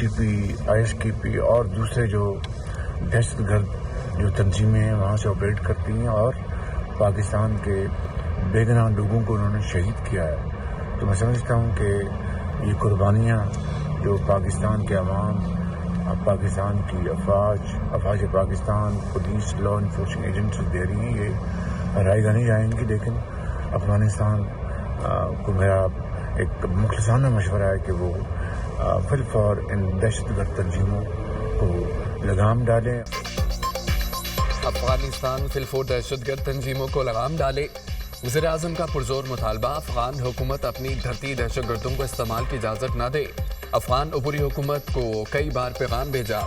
T P ISKP اور دوسرے جو دہشت گرد جو تنظیمیں ہیں وہاں سے آپریٹ کرتی ہیں اور پاکستان کے بے گناہ لوگوں کو انہوں نے شہید کیا ہے. تو میں سمجھتا ہوں کہ یہ قربانیاں جو پاکستان کے عوام، پاکستان کی افواج Pakistan, police, law enforcing agencies دے رہی ہیں، یہ رائے گاہ نہیں جائیں گی. لیکن افغانستان کو میرا ایک مخلصانہ مشورہ ہے کہ وہ فی الفور ان دہشت گرد تنظیموں کو لگام ڈالیں. افغانستان فی الفور دہشت گرد تنظیموں کو لگام ڈالے. وزیر اعظم کا پرزور مطالبہ، افغان حکومت اپنی دھرتی دہشت گردوں کو استعمال کی اجازت نہ دے. افغان عبوری حکومت کو کئی بار پیغام بھیجا.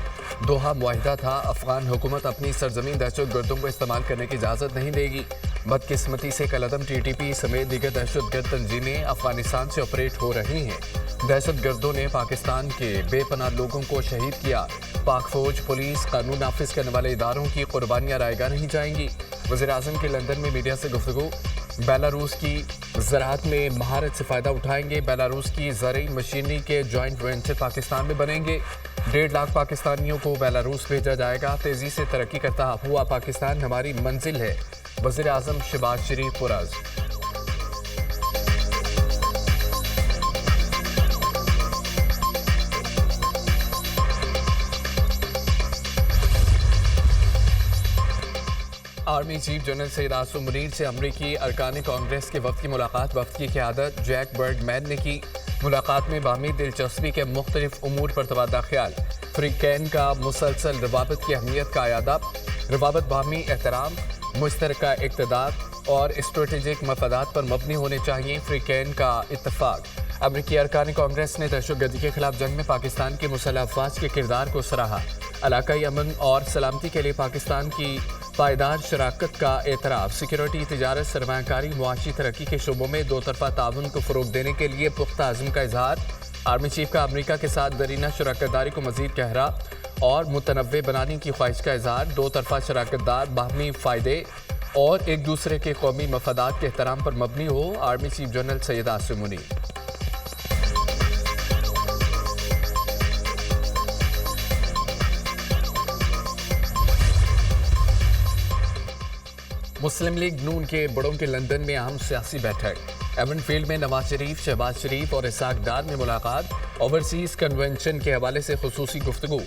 دوحہ معاہدہ تھا، افغان حکومت اپنی سرزمین دہشت گردوں کو استعمال کرنے کی اجازت نہیں دے گی. بدقسمتی سے کالعدم TTP سمیت دیگر دہشت گرد تنظیمیں افغانستان سے آپریٹ ہو رہی ہیں. دہشت گردوں نے پاکستان کے بے پناہ لوگوں کو شہید کیا. پاک فوج، پولیس، قانون نافذ کرنے والے اداروں کی قربانیاں رائے گاہ نہیں جائیں گی. وزیر اعظم کی لندن میں میڈیا سے گفتگو. بیلاروس کی زراعت میں مہارت سے فائدہ اٹھائیں گے. بیلاروس کی زرعی مشینری کے جوائنٹ وینچر پاکستان میں بنیں گے. 1.5 لاکھ پاکستانیوں کو بیلاروس بھیجا جائے گا. تیزی سے ترقی کرتا ہوا پاکستان ہماری منزل ہے. وزیر اعظم شہباز شریف پرعزم. آرمی چیف جنرل سید آصم منیر سے امریکی ارکان کانگریس کے وفد کی ملاقات. وفد کی قیادت جیک برڈ مین نے کی. ملاقات میں باہمی دلچسپی کے مختلف امور پر تبادلہ خیال. فریقین کا مسلسل روابط کی اہمیت کا اعادہ. روابط باہمی احترام، مشترکہ اقتدار اور اسٹریٹجک مفادات پر مبنی ہونے چاہیے. فریقین کا اتفاق. امریکی ارکان کانگریس نے دہشت گردی کے خلاف جنگ میں پاکستان کی مسلح افواج کے کردار کو سراہا. علاقائی امن اور سلامتی کے لیے پاکستان کی پائیدار شراکت کا اعتراف. سیکورٹی، تجارت، سرمایہ کاری، معاشی ترقی کے شعبوں میں دو طرفہ تعاون کو فروغ دینے کے لیے پختہ عزم کا اظہار. آرمی چیف کا امریکہ کے ساتھ درینہ شراکت داری کو مزید گہرا اور متنوع بنانے کی خواہش کا اظہار. دو طرفہ شراکت دار باہمی فائدے اور ایک دوسرے کے قومی مفادات کے احترام پر مبنی ہو. آرمی چیف جنرل سید آصم منیر. مسلم لیگ نون کے بڑوں کے لندن میں اہم سیاسی بیٹھک. ایون فیلڈ میں نواز شریف، شہباز شریف اور اسحاق ڈار میں ملاقات. اوورسیز کنونشن کے حوالے سے خصوصی گفتگو.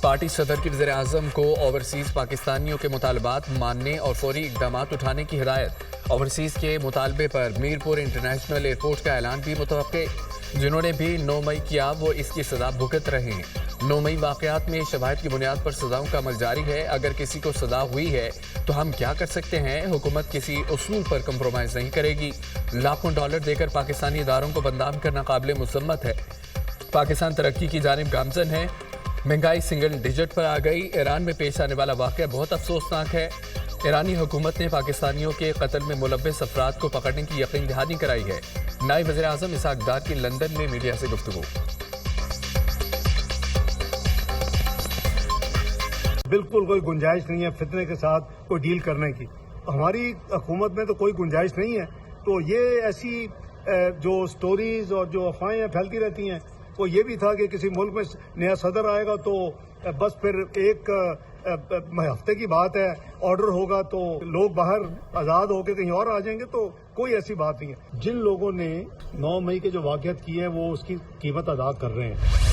پارٹی صدر کی وزیر اعظم کو اوورسیز پاکستانیوں کے مطالبات ماننے اور فوری اقدامات اٹھانے کی ہدایت. اوورسیز کے مطالبے پر میرپور انٹرنیشنل ایئرپورٹ کا اعلان بھی متوقع. جنہوں نے بھی 9 مئی کیا وہ اس کی سزا بھگت رہے ہیں. 9 مئی واقعات میں شواہد کی بنیاد پر سزاؤں کا عمل جاری ہے. اگر کسی کو سزا ہوئی ہے تو ہم کیا کر سکتے ہیں؟ حکومت کسی اصول پر کمپرومائز نہیں کرے گی. لاکھوں ڈالر دے کر پاکستانی اداروں کو بدنام کرنا قابل مذمت ہے. پاکستان ترقی کی جانب گامزن ہے. مہنگائی سنگل ڈیجٹ پر آ گئی. ایران میں پیش آنے والا واقعہ بہت افسوسناک ہے. ایرانی حکومت نے پاکستانیوں کے قتل میں ملوث افراد کو پکڑنے کی یقین دہانی کرائی ہے. نائب وزیر اعظم اسحاق ڈار کی لندن میں میڈیا سے گفتگو. بالکل کوئی گنجائش نہیں ہے فتنے کے ساتھ کوئی ڈیل کرنے کی. ہماری حکومت میں تو کوئی گنجائش نہیں ہے. تو یہ ایسی جو سٹوریز اور جو افواہیں پھیلتی رہتی ہیں، وہ یہ بھی تھا کہ کسی ملک میں نیا صدر آئے گا تو بس پھر ایک ہفتے کی بات ہے، آرڈر ہوگا تو لوگ باہر آزاد ہو کے کہیں اور آ جائیں گے. تو کوئی ایسی بات نہیں ہے. جن لوگوں نے 9 مئی کے جو واقعات کیے ہیں وہ اس کی قیمت ادا کر رہے ہیں.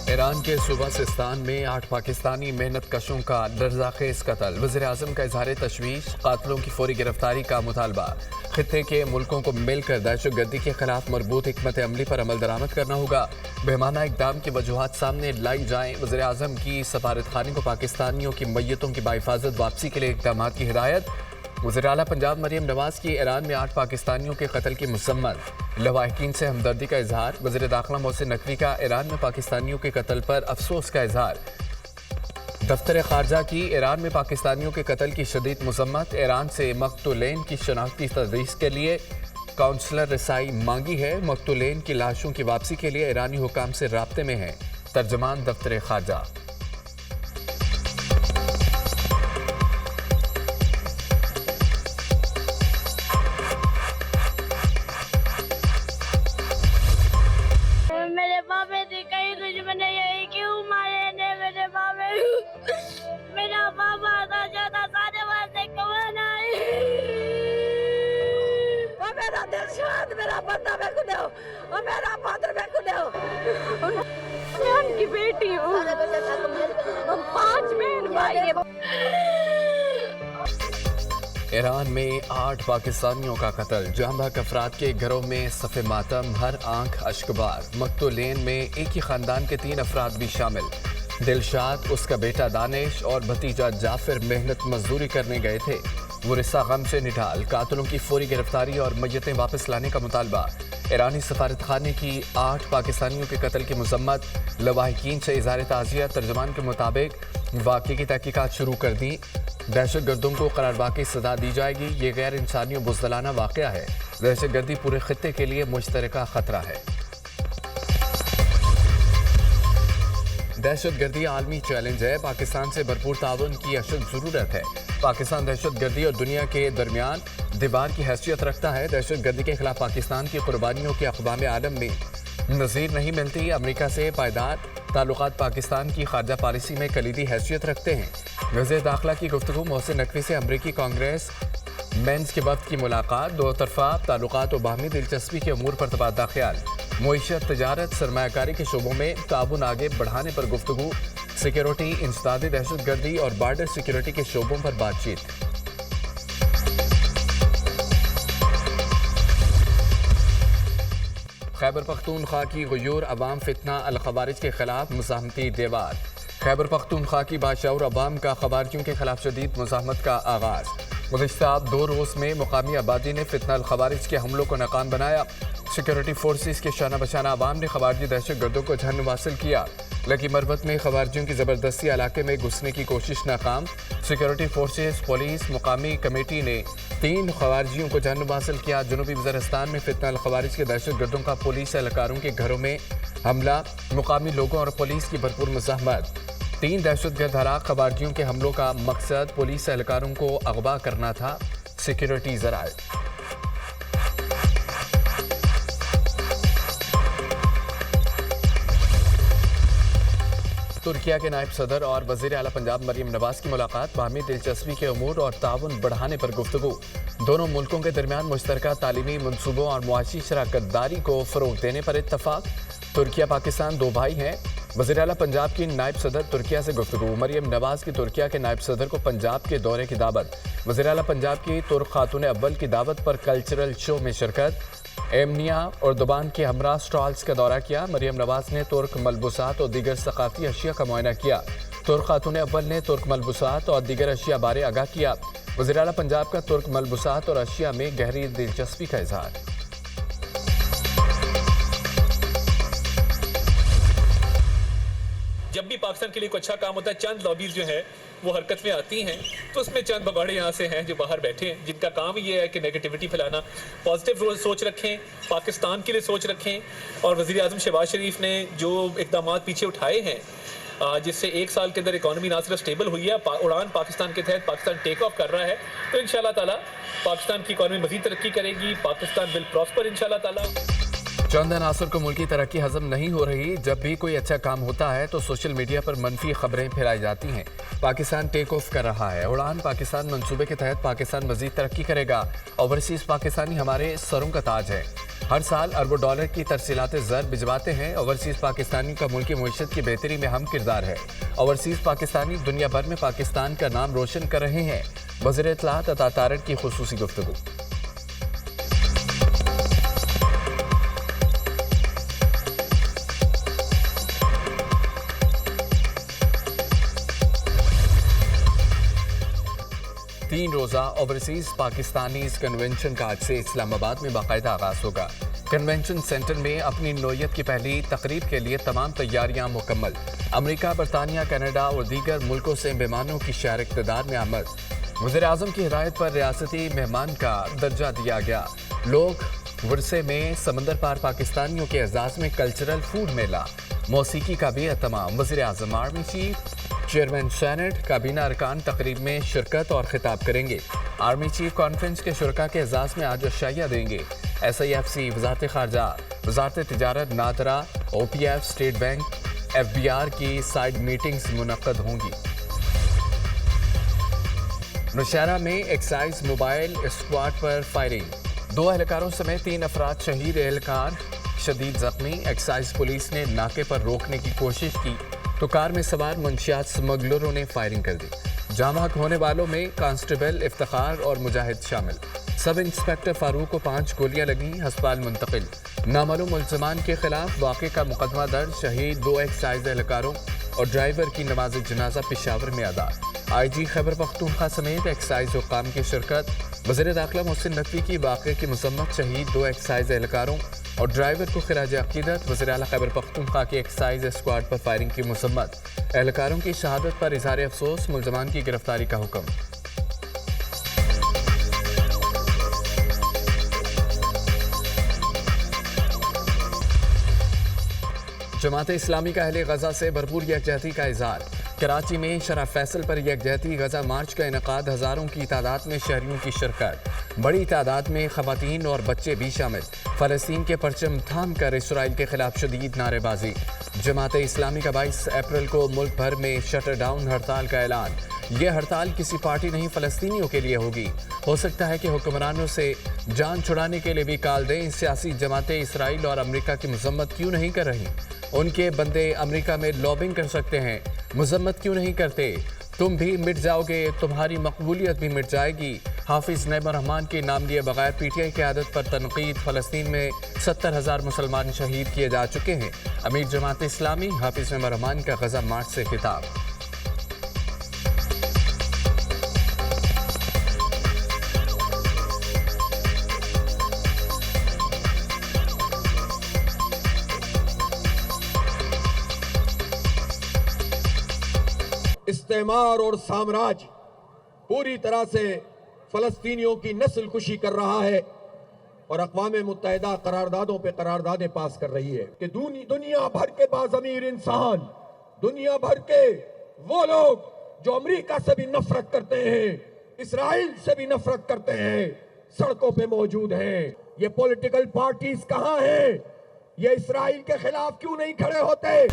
ایران کے صوبہ سستان میں 8 پاکستانی محنت کشوں کا لرزاخیز قتل. وزیر اعظم کا اظہار تشویش. قاتلوں کی فوری گرفتاری کا مطالبہ. خطے کے ملکوں کو مل کر دہشت گردی کے خلاف مربوط حکمت عملی پر عمل درآمد کرنا ہوگا. بہمانہ اقدام کی وجوہات سامنے لائی جائیں. وزیر اعظم کی سفارت خانے کو پاکستانیوں کی میتوں کی بحفاظت واپسی کے لیے اقدامات کی ہدایت. وزیر اعلیٰ پنجاب مریم نواز کی ایران میں 8 پاکستانیوں کے قتل کی مذمت. لواحقین سے ہمدردی کا اظہار. وزیر داخلہ محسن نقوی کا ایران میں پاکستانیوں کے قتل پر افسوس کا اظہار. دفتر خارجہ کی ایران میں پاکستانیوں کے قتل کی شدید مذمت. ایران سے مقتولین کی شناختی تدریس کے لیے کونسلر رسائی مانگی ہے. مقتولین کی لاشوں کی واپسی کے لیے ایرانی حکام سے رابطے میں ہیں. ترجمان دفتر خارجہ. میرے پاپے تھے کئی دشمن बंदा मेरे को दो और मेरा फादर मेरे को दो। मैं उनकी बेटी हूँ, हम 5 बहन भाई हैं। ईरान में 8 पाकिस्तानियों का कत्ल, जांबाक अफराद के घरों में सफ़े मातम, हर आंख अश्कबार। मकतूलेन में एक ही खानदान के 3 अफराद भी शामिल। दिलशाद, उसका बेटा दानिश और भतीजा जाफिर मेहनत मजदूरी करने गए थे। मुरिस्सा गम से निढाल, कातिलों की फौरी गिरफ्तारी और मैयतें वापस लाने का मुतालबा। ईरानी सफारत खाने की 8 पाकिस्तानियों के कत्ल की मजम्मत, लवाहिकीन से इज़हार ताज़ियत। तर्जुमान के मुताबिक वाक़े की तहकीकात शुरू कर दी। दहशत गर्दों को करारवा की सजा दी जाएगी। ये गैर इंसानी और बुज़दिलाना वाक़या है। दहशत गर्दी पूरे खित्ते के लिए मुश्तरका खतरा है। दहशत गर्दी आलमी चैलेंज है, पाकिस्तान से भरपूर ताउन की अशद ज़रूरत है। पाकिस्तान दहशत गर्दी और दुनिया के दरमियान दीवार की हैसियत रखता है। दहशत गर्दी के खिलाफ पाकिस्तान की कुर्बानियों की अक़वाम आलम में नज़ीर नहीं मिलती। अमेरिका से पायदार ताल्लुकात पाकिस्तान की खारजा पॉलिसी में कलीदी हैसियत रखते हैं। वज़ीर दाखिला की गुफ्तगू, मोहसिन नकवी से अमरीकी कांग्रेस मेंस के वक्त की मुलाकात। दो तरफा ताल्लुकात और बाहमी दिलचस्पी के अमूर पर तबादला ख्याल। मुईशत, तजारत, सरमायाकारी के शोबों में ताउन आगे बढ़ाने पर गुफ्तगू। सिक्योरिटी, इंसदादी दहशत गर्दी और बॉर्डर सिक्योरिटी के शोबों पर बातचीत। खैबर पख्तूनख्वा की गयूर अवाम फितना अल खवारिज के खिलाफ मुज़ाहमती दीवार। खैबर पख्तूनख्वा की बाशऊर अवाम का खवारिजियों के खिलाफ शदीद मुज़ाहमत का आगाज़। गुज़िश्ता 2 रोज़ में मुकामी आबादी ने फितना अल खवारिज के हमलों को नाकाम बनाया। सिक्योरिटी फोर्सेस के शाना बशाना अवाम ने खवारिजी दहशत गर्दों को जहन्नुम हासिल किया। लकी मरवत में खवारिजियों की ज़बरदस्ती इलाके में घुसने की कोशिश नाकाम। सिक्योरिटी फोर्सेस, पुलिस, मुकामी कमेटी ने 3 खवारिजियों को जहन्नुम हासिल किया। जनूबी वज़ीरिस्तान में फितना अल खवारिज के दहशत गर्दों का पुलिस एहलकारों के घरों में हमला। मुकामी लोगों और पुलिस की भरपूर मुज़ाहमत। 3 दहशतगर्द हलाक। खवारिजियों के हमलों का मकसद पुलिस एहलकारों को अगवा करना था। सिक्योरिटी ज़राए। तुर्किया के नायब सदर और वज़ीर आला पंजाब मरियम नवाज की मुलाकात। बाहमी दिलचस्पी के अमूर और ताउन बढ़ाने पर गुफ्तगू। दोनों मुल्कों के दरमियान मुश्तरका तालीमी मनसूबों और मुआशी शराकत दारी को फ़रोग़ देने पर इत्तफ़ाक़। तुर्किया पाकिस्तान 2 भाई हैं। वज़ीर आला पंजाब की नायब सदर तुर्किया से गुफ्तगू। मरियम नवाज की तुर्किया के नायब सदर को पंजाब के दौरे की दावत। वज़ीर आला पंजाब की तुर्क खातून अव्वल की दावत पर कल्चरल शो में शिरकत। एमनिया और दुबान के हमरा स्टॉल्स का दौरा किया। मरियम नवाज ने तुर्क मलबूसात और दीगर सकाफ़ती अशिया का मुआयना किया। तुर्क खातून अव्वल ने तुर्क मलबूसात और दीगर अशिया बारे आगाह किया। वज़ीर आला पंजाब का तुर्क मलबूसात और अशिया में गहरी दिलचस्पी का इज़हार। जब भी पाकिस्तान के लिए कोई अच्छा काम होता है, चंद लॉबीज जो है वो हरकत में आती हैं, तो उसमें चंद बगाड़े यहाँ से हैं जो बाहर बैठे हैं, जिनका काम ये है कि नेगेटिविटी फैलाना। पॉजिटिव सोच रखें, पाकिस्तान के लिए सोच रखें। और वज़ीर आज़म शहबाज शरीफ ने जो इक़दामात पीछे उठाए हैं, जिससे 1 साल के अंदर इकॉनमी ना सिर्फ स्टेबल हुई है, उड़ान पाकिस्तान के तहत पाकिस्तान टेक ऑफ कर रहा है, तो इंशाल्लाह ताला पाकिस्तान की इकॉनमी मज़ीद तरक्की करेगी। पाकिस्तान विल प्रॉस्पर इंशाल्लाह ताला। चंद अनासर को मुल्की तरक्की हजम नहीं हो रही। जब भी कोई अच्छा काम होता है तो सोशल मीडिया पर मनफी खबरें फैलाई जाती हैं। पाकिस्तान टेक ऑफ कर रहा है। उड़ान पाकिस्तान मंसूबे के तहत पाकिस्तान मजीद तरक्की करेगा। ओवरसीज पाकिस्तानी हमारे सरों का ताज है। हर साल अरबों डॉलर की तरसीलात ज़र भिजवाते हैं। ओवरसीज पाकिस्तानी का मुल्की मईशत की बेहतरी में अहम किरदार है। ओवरसीज पाकिस्तानी दुनिया भर में पाकिस्तान का नाम रोशन कर रहे हैं। वज़ीर इत्तलात अता तारड़ की खुसूसी गुफ्तगू। तीन रोज़ा ओवरसीज पाकिस्तानीज़ कन्वेंशन का आज से इस्लामाबाद में बाकायदा आगाज़ होगा। कन्वेंशन सेंटर में अपनी नौयत की पहली तकरीब के लिए तमाम तैयारियां मुकम्मल। अमेरिका, बरतानिया, कनाडा और दीगर मुल्कों से मेहमानों की शहर इक़्तिदार में आमद। वज़ीर आज़म की हिदायत पर रियासती मेहमान का दर्जा दिया गया। लोग वर्से में समंदर पार पाकिस्तानियों के एजाज़ में कल्चरल फूड मेला, मौसीकी का भी एहतमाम। वज़ीर आज़म, आर्मी चीफ, चेयरमैन सेनेट, काबीना अरकान तकरीब में शिरकत और खिताब करेंगे। आर्मी चीफ कॉन्फ्रेंस के शुरका के एजाज़ में आज अशाइया देंगे। SIFC, वज़ारत ख़ारजा, वज़ारत तिजारत, NADRA, OPF, state bank, FBR की साइड मीटिंग्स मुनक्कद होंगी। नौशहरा में एक्साइज मोबाइल स्क्वाड पर फायरिंग, 2 एहलकारों समेत 3 अफराद शहीद, एहलकार शदीद जख्मी। एक्साइज पुलिस ने नाके पर रोकने की कोशिश की तो कार में सवार मंशियात स्मगलरों ने फायरिंग कर दी। जाम होने वालों में कांस्टेबल इफ्तिखार और मुजाहिद शामिल। सब इंस्पेक्टर फारूक को 5 गोलियां लगी, अस्पताल मुंतकिल। नामालूम मुल्ज़िमान के खिलाफ वाक़े का मुकदमा दर्ज। शहीद 2 एक्साइज एहलकारों और ड्राइवर की नमाज जनाजा पेशावर में अदा। IG खैबर पख्तूनख्वा समेत एक्साइज हुक्काम की शिरकत। वज़ीर दाखिला मोहसिन नकवी की वाक़े की मज़म्मत। शहीद 2 एक्साइज एहलकारों और ड्राइवर को खिराज अक़ीदत। वज़ीर आला खैबर पख्तूनख्वा की एक्साइज स्क्वाड पर फायरिंग की मज़म्मत। एहलकारों की शहादत पर इज़हार अफसोस, मुल्ज़िमान की गिरफ्तारी का हुक्म। जमात इस्लामी का अहले गजा से भरपूर यकजहती का इज़हार। कराची में शरह फैसल पर यकजहती गजा मार्च का इनेकाद। हज़ारों की तादाद में शहरियों की शिरकत। बड़ी तादाद में ख़वातीन और बच्चे भी शामिल। फ़लस्तीन के परचम थाम कर इसराइल के खिलाफ शदीद नारेबाजी। जमात इस्लामी का 22 अप्रैल को मुल्क भर में शटर डाउन हड़ताल का ऐलान। यह हड़ताल किसी पार्टी नहीं, फ़लस्तीनियों के लिए होगी। हो सकता है कि हुक्मरानों से जान छुड़ाने के लिए भी काल दें। सियासी जमातें इसराइल और अमेरिका की मज़म्मत क्यों नहीं कर रही? उनके बंदे अमेरिका में लॉबिंग कर सकते हैं, मज़म्मत क्यों नहीं करते? तुम भी मिट जाओगे, तुम्हारी मकबूलियत भी मिट जाएगी। हाफिज़ नईम रहमान के नाम लिए बगैर PTI की आदत पर तनकीद। फ़लस्तीन में 70,000 मुसलमान शहीद किए जा चुके हैं। अमीर जमात इस्लामी हाफिज़ नईम रहमान का गजा मार्च से खिताब। इस्तेमार और साम्राज्य पूरी तरह से फ़लस्तीनियों की नस्ल कुशी कर रहा है और अक़वाम मुत्तहिदा करारदादों पे करारदादें पास कर रही है कि दुनिया भर के बाज़मीर इंसान, दुनिया भर के वो लोग जो अमेरिका से भी नफरत करते हैं, इसराइल से भी नफरत करते हैं, सड़कों पे मौजूद हैं। ये पॉलिटिकल पार्टीज कहाँ हैं? ये इसराइल के खिलाफ क्यों नहीं खड़े होते?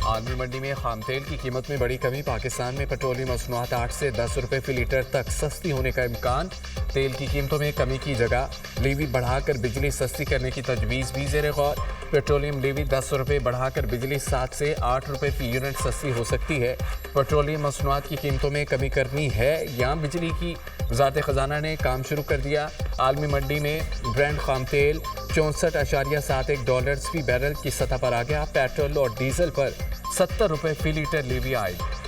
आलमी मंडी में खाम तेल की कीमत में बड़ी कमी। पाकिस्तान में पेट्रोलियम मसनूआत 8 से 10 रुपए फी लीटर तक सस्ती होने का इम्कान। तेल की कीमतों में कमी की जगह लेवी बढ़ाकर बिजली सस्ती करने की तजवीज़ भी ज़ेर गौर। पेट्रोलियम लेवी 10 रुपए बढ़ाकर बिजली 7 से 8 रुपए फी यूनिट सस्ती हो सकती है। पेट्रोलियम मसनूआत की कीमतों में कमी करनी है या बिजली की? वज़ारत ख़जाना ने काम शुरू कर दिया। आलमी मंडी में ब्रेंट खाम तेल 64.71 डॉलर फी बैरल की सतह पर आ गया। पेट्रोल और डीजल पर 70 रुपए फी लीटर लेवी आएगी।